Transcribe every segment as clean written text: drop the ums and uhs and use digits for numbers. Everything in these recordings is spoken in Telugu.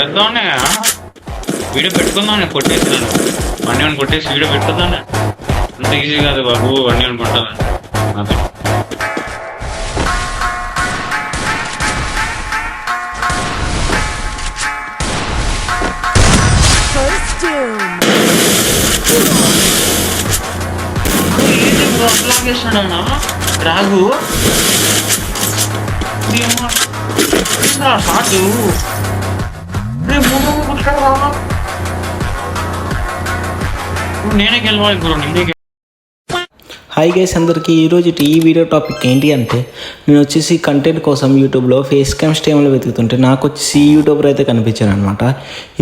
కొట్టేద్దామనే వీడియో పెట్టుకుందామని కొట్టేసినాను. అన్నీ అని కొట్టేసి వీడియో పెట్టుకుందానే. అంత ఈజీ కాదు బాబు అన్నీ అని కొట్టాలని. అదే అట్లాగేసినాడన్నా రాగు షాటు నేనే గెలవాలి గురు నేనే. హాయ్ గైస్ అందరికీ ఈరోజు ఈ వీడియో టాపిక్ ఏంటి అంటే, నేను వచ్చేసి కంటెంట్ కోసం యూట్యూబ్లో ఫేస్ క్యామ్ స్టేమ్లో వెతుకుతుంటే నాకు వచ్చేసి ఈ యూట్యూబర్ అయితే కనిపించారు అనమాట.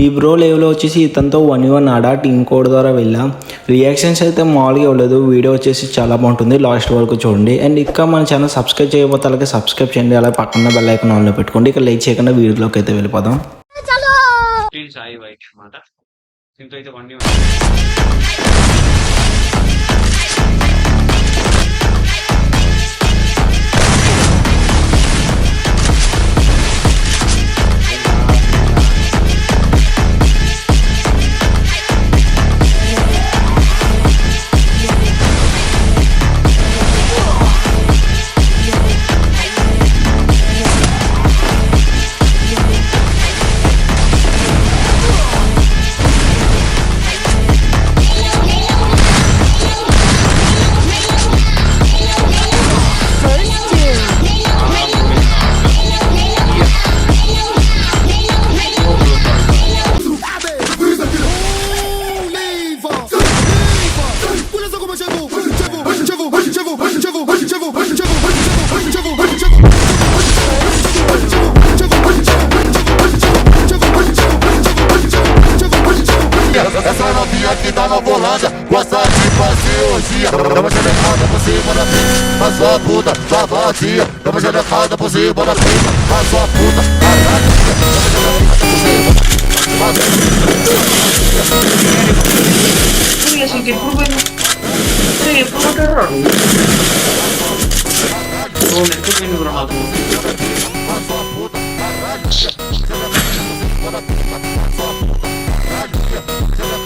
ఈ బ్రో లెవెల్లో వచ్చేసి ఇతనితో 1v1 ఆడా టీమ్ కోడ్ ద్వారా వెళ్ళాం. రియాక్షన్స్ అయితే మామూలుగా ఇవ్వలేదు. వీడియో వచ్చేసి చాలా బాగుంటుంది, లాస్ట్ వరకు చూడండి. అండ్ ఇంకా మన ఛానల్ సబ్స్క్రైబ్ చేయకపోతే అలాగే సబ్స్క్రైబ్ చేయండి, అలా పక్కన బెల్ ఐకాన్ ఆన్లో పెట్టుకోండి. ఇక లైక్ చేయకుండా వీడియోలోకి అయితే వెళ్ళిపోదాం. సాయి వైట్ అనమాట. దీంతో అయితే 1v1 Essa novinha que tá na Volândia gosta de fazer orgia. Dama xerecada por cima da pica, mas sua puta, sua vadia. Dama xerecada por cima da pica, mas sua puta, caralho.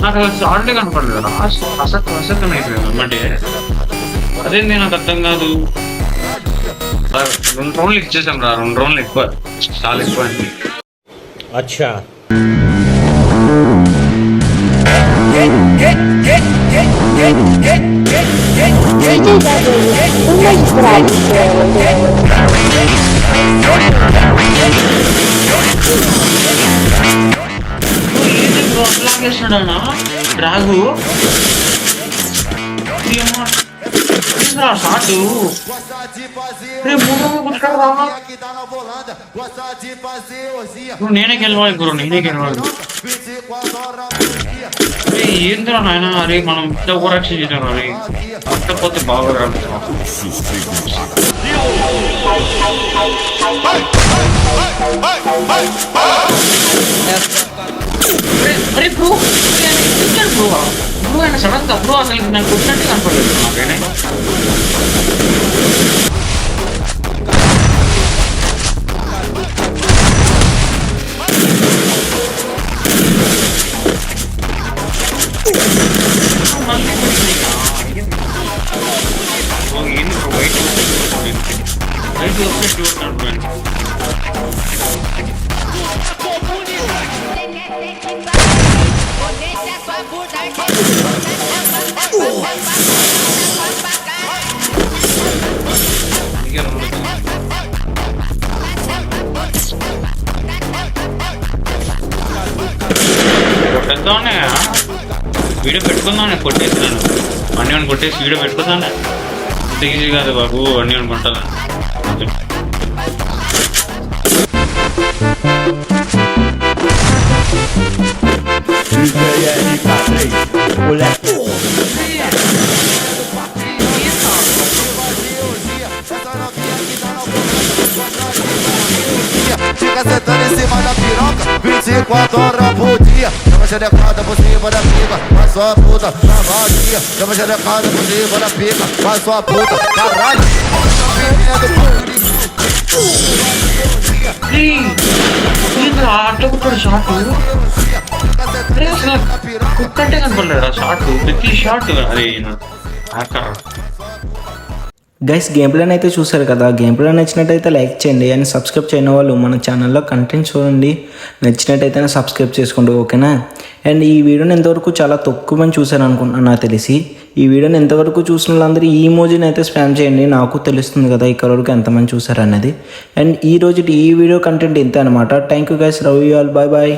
నాకు అసలు చార్ట్లే కనపడలేదు కదా, అసక్తం అయిపోయింది అంటే అదేంటి నాకు అర్థం కాదు. 2 రౌండ్లు ఇచ్చేసాం రా, 2 రౌండ్లు ఎక్కువ, చాలా ఎక్కువ అండి. అచ్చా అట్లాగేసినాడన్నా రాగు షాటు నేనే గెలవాలి గురు నేనే గెలవాలి. ఏంద్రా నాయన, అరే మనం ఇంత ఓవరాక్షన్ చేసాం అరే, కాకపోతే బాగా అరే బ్రో బ్రో బ్రో ఆయన సడన్ గా బ్రో అసలు నాకు వచ్చినట్టు కనపడలేదు నాకైనా. కొట్టేద్దామనే వీడియో పెట్టుకుందామని కొట్టేసినాను. అన్నీ అని కొట్టేసి వీడియో పెట్టుకుందానే. అంత ఈజీ కాదు బాబు అన్నీ అని కొట్టాలని. అదే Fica sentando em cima da piroca 24 horas por dia. Dama xerecada por cima da pica, mas sua puta, na vadia. Dama xerecada por cima da pica, mas sua puta, caralho. అట్లా కుట్టాడు షార్ట్. అసలు కుక్ అంటే కనపడలేడు ఆ షార్ట్, ప్రతి షార్ట్ అది హ్యాకర్. గైస్ గేమ్ ప్లాన్ అయితే చూసారు కదా, గేమ్ ప్లాన్ నచ్చినట్టయితే లైక్ చేయండి అండ్ సబ్స్క్రైబ్ చేయని వాళ్ళు మన ఛానల్లో కంటెంట్ చూడండి, నచ్చినట్టయితే సబ్స్క్రైబ్ చేసుకోండి, ఓకేనా. అండ్ ఈ వీడియోని ఎంతవరకు చాలా తక్కువ మంది చూసారు అనుకుంటున్నాను నాకు తెలిసి. ఈ వీడియోని ఎంతవరకు చూసిన వాళ్ళందరూ ఈ మోజీని అయితే స్పామ్ చేయండి, నాకు తెలుస్తుంది కదా ఇక్కడ వరకు ఎంతమంది చూసారు అన్నది. అండ్ ఈ రోజు ఈ వీడియో కంటెంట్ ఇంతే అనమాట. Thank you guys, love you all, bye bye.